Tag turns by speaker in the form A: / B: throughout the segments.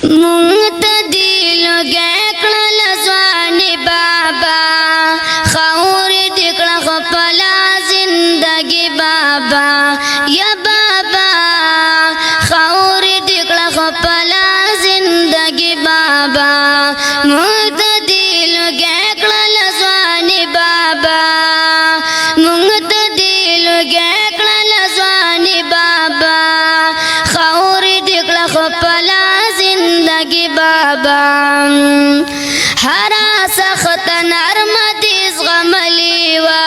A: معتدل گکړل ځواني بابا خور دکړه خپلا زندگی بابا یا بابا خور دکړه خپلا زندگی بابا معتدل گکړل ځواني بابا معتدل گکړل ځواني بابا خور دکړه خپلا زندگی بابا هرا سخت نرم دیز غملی وا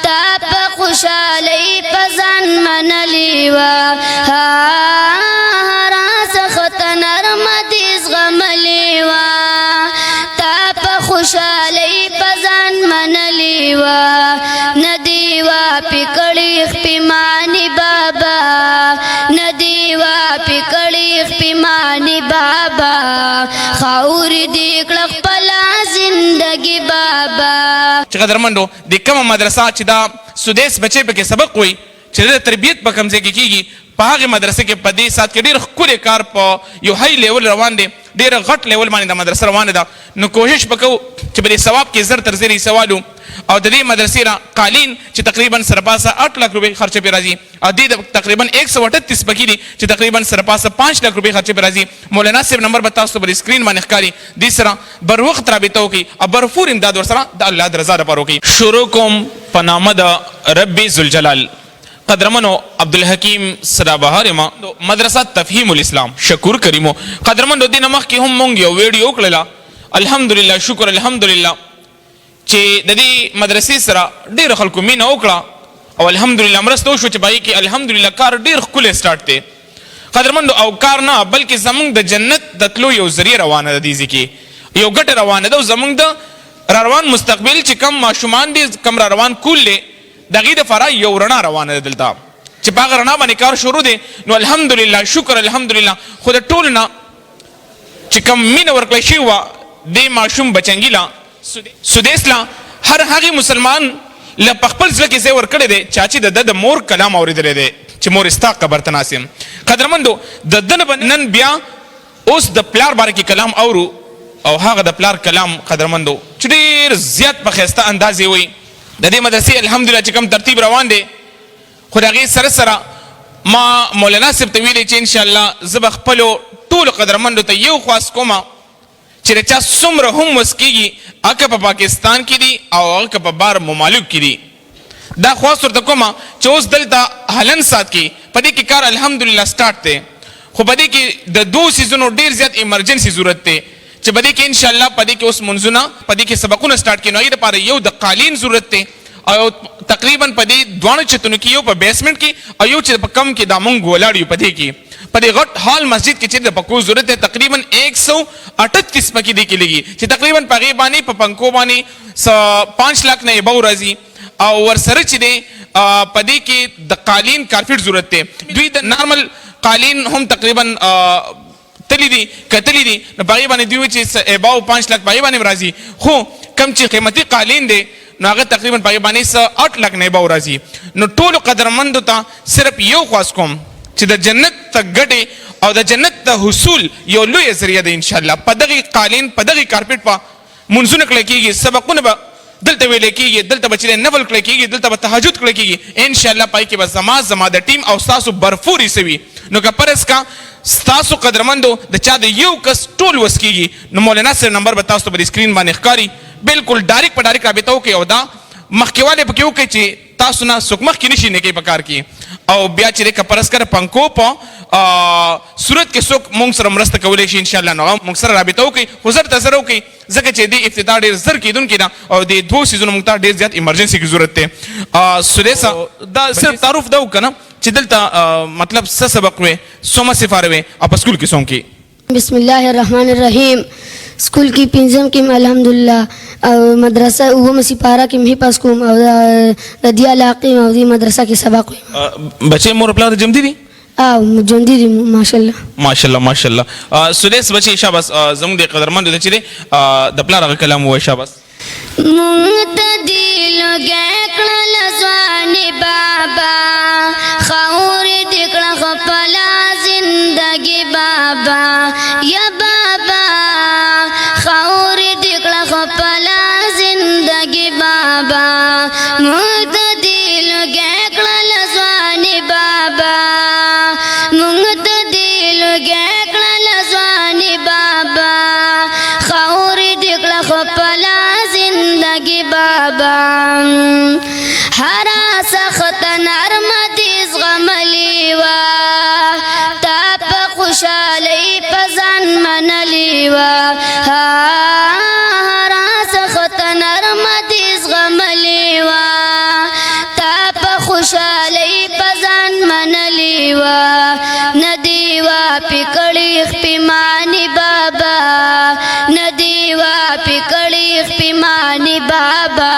A: تا پا خوشالی پزن منلی وا هرا سخت نرم دیز غملی وا تا پا خوشالی پزن منلی وا ندی وا پکڑی خپیمانی بابا ندی وا پکڑی خپیمانی بابا خاور دیکړه خپل زندگی بابا.
B: چې قدرمندو د کومه مدرسه چې دا سودیس بچي پکې سبق وي چې د تربیت په کوم ځای کې کیږي په هغه مدرسه کې په دې سات کې ډېر ښکلی کار په یو هاي لیول روان دی ډېر غټ لیول باندې د مدرسه روانه ده نو کوشش وکړو چې په دې ثواب کې زر تر زر سوالو او د دې مدرسې را قالین چې تقریبا سرپاسه 8 लाख रुपए خرچه پې راځي او دې تقریبا 138 پکې دي چې تقریبا سرپاسه 5 लाख रुपए خرچه پې راځي. مولانا صاحب نمبر به تاسو پر سکرین باندې ښکاري دې سره بر وخت رابطه وکړي او برفور امداد ورسره د الله د رضا لپاره وکړي. شروع کوم په نامه د رب ذوالجلال. قدرمنو عبدالحکیم سدابهار ما مدرسه تفهیم الاسلام شکور کریمو. قدرمنو دې نه مخکې هم مونږ یو ویډیو کړله الحمدلله شکر الحمدلله چې د دې مدرسې سره ډېر خلکو مینه وکړه او الحمدلله مرسته وشو چې پهغې کې الحمدلله کار ډېر ښکلی سټارټ دی. قدرمندو او کار نه بلکې زموږ د جنت د تلو یو ذریعه روانه ده دې ځای کې یو ګټه روانه ده او زموږ د راروان مستقبل چې کم ماشومان دي کم راروان کول دی د هغې دپاره یو رڼا روانه ده دلته چې په هغه رڼا باندې کار شروع دی نو الحمدلله شکر الحمدلله خو د ټولو نه چې کم مینه ورکړی شوې وه دې ماشوم بچنګي له سودیس لا هر هغه مسلمان له خپل ځل کې ځای ورکړی دی چې د مور کلام اورېدلی دی چې مور ستا قبر ته ناست یم. قدرمندو د ده نه نن بیا اوس د پلار باره کې کلام اورو او هغه د پلار کلام قدرمندو چې ډېر زیات په ښایسته انداز یې وایي د دې مدرسې الحمدلله چې کوم ترتیب روان دی خو د هغې سره سره ما مولانا صاحب ته ویلی چې انشاءالله زه به خپلو ټولو قدرمندو ته یو خواست کومه چې د چا څومره هم وس کېږي هغه په پاکستان کې دي او هغه په بار ممالک کې دي دا خواست ورته کومه چې اوس دلته هلن سات کې په دې کې کار الحمدلله سټارټ دی خو په دې کې د 2 سیزونو ډېر زیات ایمرجنسي ضرورت دی چې په دې کې انشاءالله په دې کې اوس منځونه په دې کې سبقونه سټارټ کړي نو هغې دپاره یو د قالین ضرورت دی او تقریبا په دې دواړو چتونو کې یو په بیسمنټ کې او یو چې په کم کې دا مونږ ولاړ یو په دې کې په دې غټ هال مسجد کې چې د پکو ضرورت دی تقریبا 138 پکې دی کې لګي چې تقریبا په هغې باندې په پنکو باندې 5 लाख نه یې به ورځي او ورسره چې دی په دې کې د قالین کارپیټ ضرورت دی دوی د نارمل قالین هم تقریبا تلی دي کتلی دي نو په هغې باندې دوی وایي چې اباو 5 लाख په هغې باندې راځي خو کم چې قیمتي قالین دی نو هغه تقریبا په هغې باندې 8 लाख نه به ورځي. نو ټولو قدرمندو ته صرف یو خواست کوم چې د جنت ته ګټې او د جنت ته حصول یو لویه ذریعه ده انشاءالله په دغې قالین په دغې کارپیټ په منځونه کړی کېږي سبقونه به دلته ویلی کېږي دلته به چې نفل کړی کېږي دلته به تهجد کړی کېږي انشاءالله په هغې کې به زما د ټیم او ستاسو برفور حصه وي. نو که فرض کا ستاسو قدرمندو د چا د یو کس ټول وس کېږي نو مولانا صاحب نمبر به تاسو ته په سکرین باندې ښکاري بالکل ډایرکټ په ډایرکټ رابطه وکړئ او دا مخکېوالی پکې وکړئ چې تاسو نه څوک مخکې نشي نیکۍ په کار کې او بیا چې دی که فرض کړه پنکو په صورت کې څوک مونږ سره مرسته کولی شي انشاءالله نو هغه مونږ سره رابطه وکړئ خو زر ته زر وکړئ ځکه چې دې افتتاح ډېر زر کېدونکې ده او د 2 سیزونو مونږ ته ډېر زیات ایمرجنسي کې ضرورت دی. سدیسه دا صرف تعارف ده وکړه چې دلته مطلب څه سبق وی څومره سفاره وی او په سکول کې څوم کې
A: بسم الله الرحمن الرحیم سکول کې پنځم کې الحمدلله او مدرسه اوومه سپاره کې مې پاس کوم او د دې علاقې او دې مدرسه کې سبق وی
B: بچې مور پلار جمدي دي
A: او جمدي دي ماشاءالله
B: ماشاءالله ماشاءالله. سدیس بچې شاباس زموږ د قدرمندو د چې دی د پلار هغه کلام ووایي شاباس.
A: معتدل گکړل ځواني بابا خور دکړه خپل زندگی بابا بابا یا بابا خاور دکړه خپلا زندگی بابا مونږ ته دل ګکړل ځواني بابا مونږ ته دل ګکړل ځواني بابا خاور دکړه خپلا زندگی بابا هرا سخت نرمت زغملی وا تا په خوشالۍ په ځان منلی وا هرا سخت نرمت زغملی وا تا په خوشالۍ په ځان منلی وا ندی وا پکړی خپمانی بابا ندی وا پکړی خپمانی بابا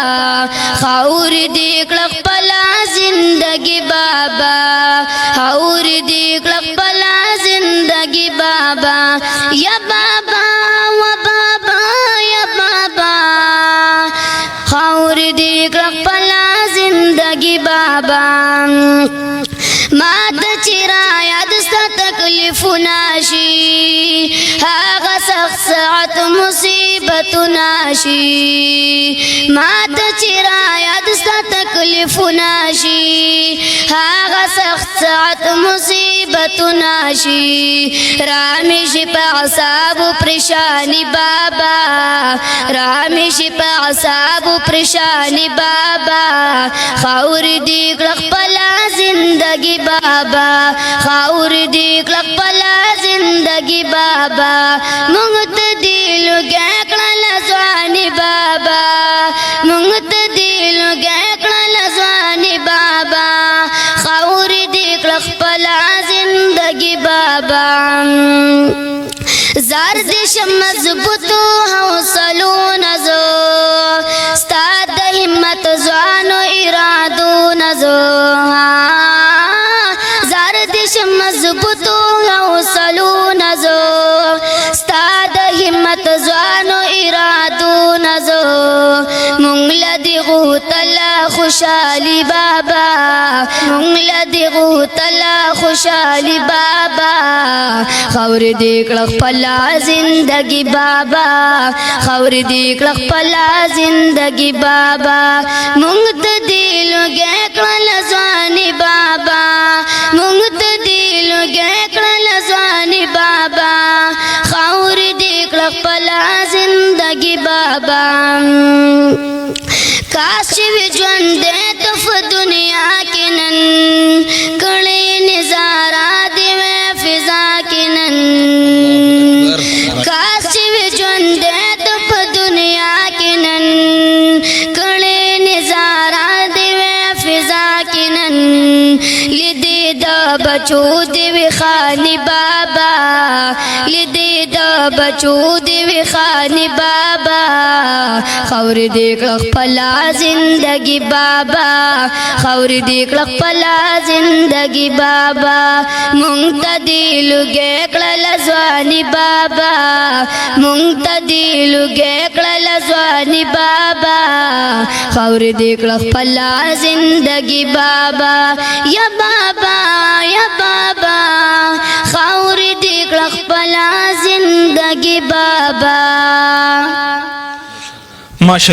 A: خاور دی کلک پلا زندگی بابا خاور دی کلک پلا زندگی بابا یا بابا و بابا یا بابا خاور دی کلک پلا زندگی بابا مات چرا یاد ستا تکلیف ناشی هاغا سخت ساعت مصیبت ناشی مات چرا یاد ستا تکلیف ناشی هاغا سخت ساعت مصیبت ناشی رامیش پا عصاب پریشانی بابا رامیش پا عصاب پریشانی بابا خاور دی کلک پلا زندگی بابا خاور دی کلک پلا زندگی بابا مونږ ته دل ګکړل ځواني بابا مونږ ته دل ګکړل ځواني بابا خاور دی کلک پلا زندگی بابا زار دیش مضبوطو حوصلو نزو ستا د همت ځوانو ارادو نزو زار دیش مضبوطو حوصلو نزو ستا د همت ځوانو ارادو نزو مونږ لدی غوتلا خوشالي بابا مونږ لدی غوتلا خوشالي بابا خاور دی کلک پلا زندگی بابا خاور دی کلک پلا زندگی بابا مونږ ته دل ګکړل ځواني بابا مونږ ته دل ګکړل ځواني بابا خاور دی کلک پلا زندگی بابا کاش وی ژوند ته په دنیا کې نن کړي نظارہ دی فضا کې نن کاش وی ژوند ته په دنیا کې نن کړي نظارہ دی فضا کې نن لیدې د بچو دی خانی بابا لیدې د بچو دی خانی بابا خاور دی کلک پلا زندگی بابا خاور دی کلک پلا زندگی بابا مونږ ته دل ګکړل ځواني بابا مونږ ته دل ګکړل ځواني بابا خاور دی کلک پلا زندگی بابا یا بابا یا بابا خاور دی کلک پلا زندگی بابا
B: ماشاء